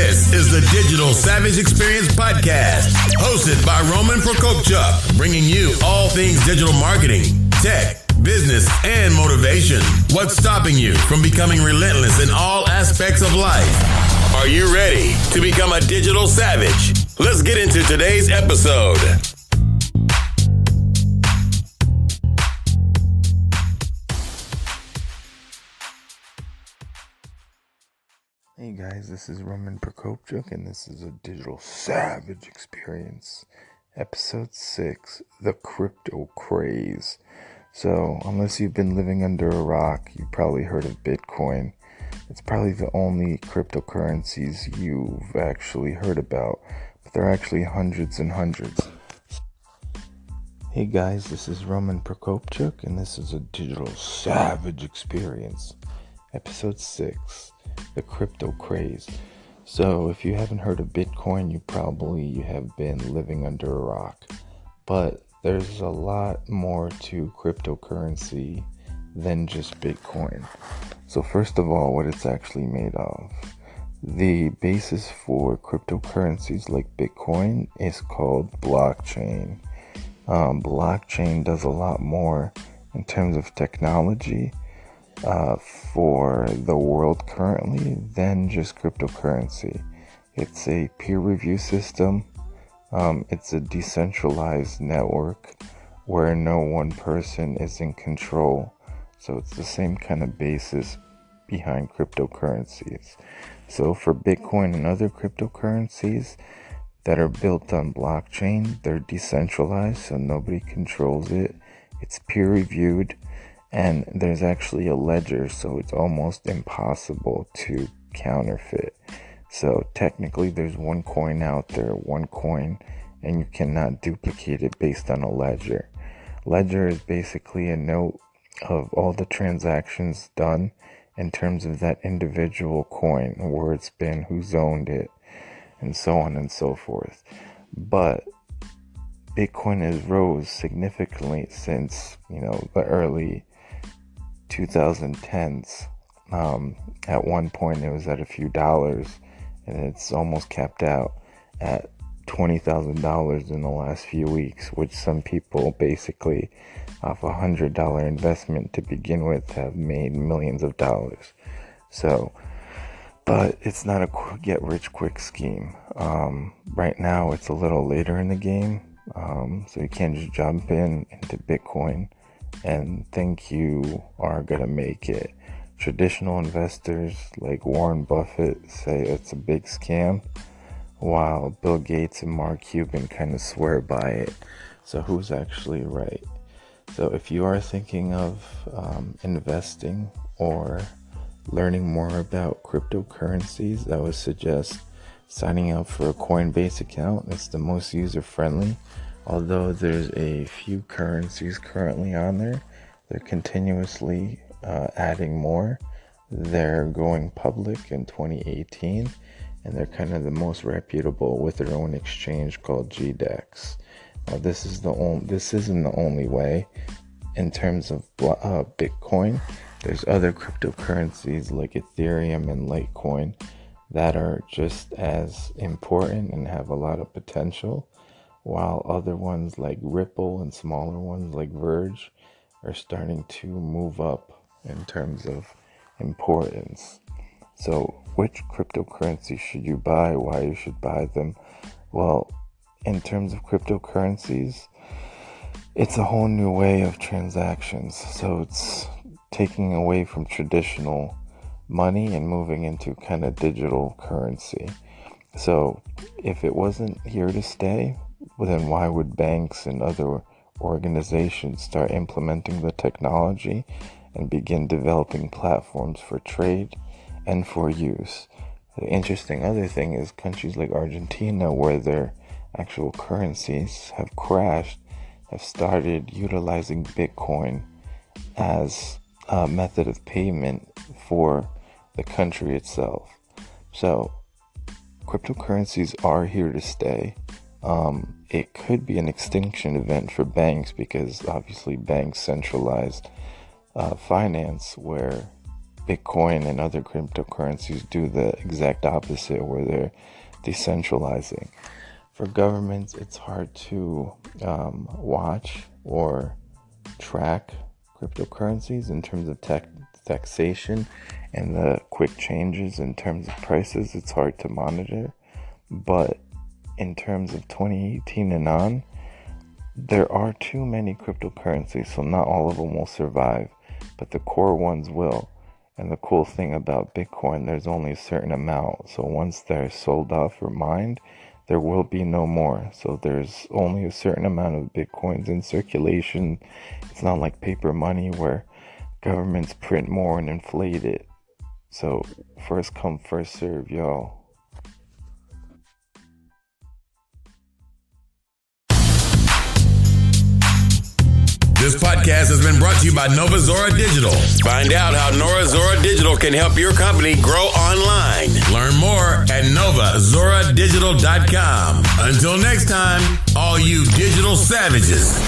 This is the Digital Savage Experience Podcast, hosted by Roman Prokopchuk, bringing you all things digital marketing, tech, business, and motivation. What's stopping you from becoming relentless in all aspects of life? Are you ready to become a digital savage? Let's get into today's episode. Hey guys, this is Roman Prokopchuk, and this is a Digital Savage Experience, Episode 6, the Crypto Craze. So, unless you've been living under a rock, you've probably heard of Bitcoin. It's probably the only cryptocurrencies you've actually heard about, but there are actually hundreds and hundreds. Hey guys, this is Roman Prokopchuk, and this is a Digital Savage Experience, Episode 6. The crypto craze. So if you haven't heard of Bitcoin, you have been living under a rock. But there's a lot more to cryptocurrency than just Bitcoin. So first of all, what it's actually made of. The basis for cryptocurrencies like Bitcoin is called blockchain. Blockchain does a lot more in terms of technology for the world currently than just cryptocurrency. It's a peer review system. It's a decentralized network where no one person is in control. So it's the same kind of basis behind cryptocurrencies. So for Bitcoin and other cryptocurrencies that are built on blockchain, they're decentralized, so nobody controls it. It's peer reviewed. And there's actually a ledger, so it's almost impossible to counterfeit. So technically there's one coin out there, and you cannot duplicate it based on a ledger. Ledger is basically a note of all the transactions done in terms of that individual coin, where it's been, who's owned it, and so on and so forth. But Bitcoin has rose significantly since, the early 2010s. At one point it was at a few dollars, and it's almost capped out at $20,000 in the last few weeks, which some people basically off $100 investment to begin with have made millions of dollars. So, but it's not a get rich quick scheme. Right now it's a little later in the game, so you can't just jump into Bitcoin and think you are gonna make it. Traditional investors like Warren Buffett say it's a big scam, while Bill Gates and Mark Cuban kind of swear by it. So who's actually right? So if you are thinking of investing or learning more about cryptocurrencies, I would suggest signing up for a Coinbase account. It's the most user-friendly. Although there's a few currencies currently on there, they're continuously adding more. They're going public in 2018, and they're kind of the most reputable with their own exchange called GDEX. This isn't the only way. In terms of Bitcoin, there's other cryptocurrencies like Ethereum and Litecoin that are just as important and have a lot of potential, while other ones like Ripple and smaller ones like Verge are starting to move up in terms of importance. So which cryptocurrency should you buy? Why you should buy them? Well, in terms of cryptocurrencies, it's a whole new way of transactions. So it's taking away from traditional money and moving into kind of digital currency. So if it wasn't here to stay, well, then why would banks and other organizations start implementing the technology and begin developing platforms for trade and for use? The interesting other thing is countries like Argentina, where their actual currencies have crashed, have started utilizing Bitcoin as a method of payment for the country itself. So cryptocurrencies are here to stay. It could be an extinction event for banks, because obviously banks centralized finance, where Bitcoin and other cryptocurrencies do the exact opposite, where they're decentralizing. For governments, it's hard to watch or track cryptocurrencies in terms of taxation and the quick changes in terms of prices. It's hard to monitor. But in terms of 2018 and on, there are too many cryptocurrencies, so not all of them will survive, but the core ones will. And the cool thing about Bitcoin, there's only a certain amount. So once they're sold off or mined, there will be no more. So there's only a certain amount of Bitcoins in circulation. It's not like paper money where governments print more and inflate it. So first come, first serve, y'all. This podcast has been brought to you by Nova Zora Digital. Find out how Nova Zora Digital can help your company grow online. Learn more at novazoradigital.com. Until next time, all you digital savages.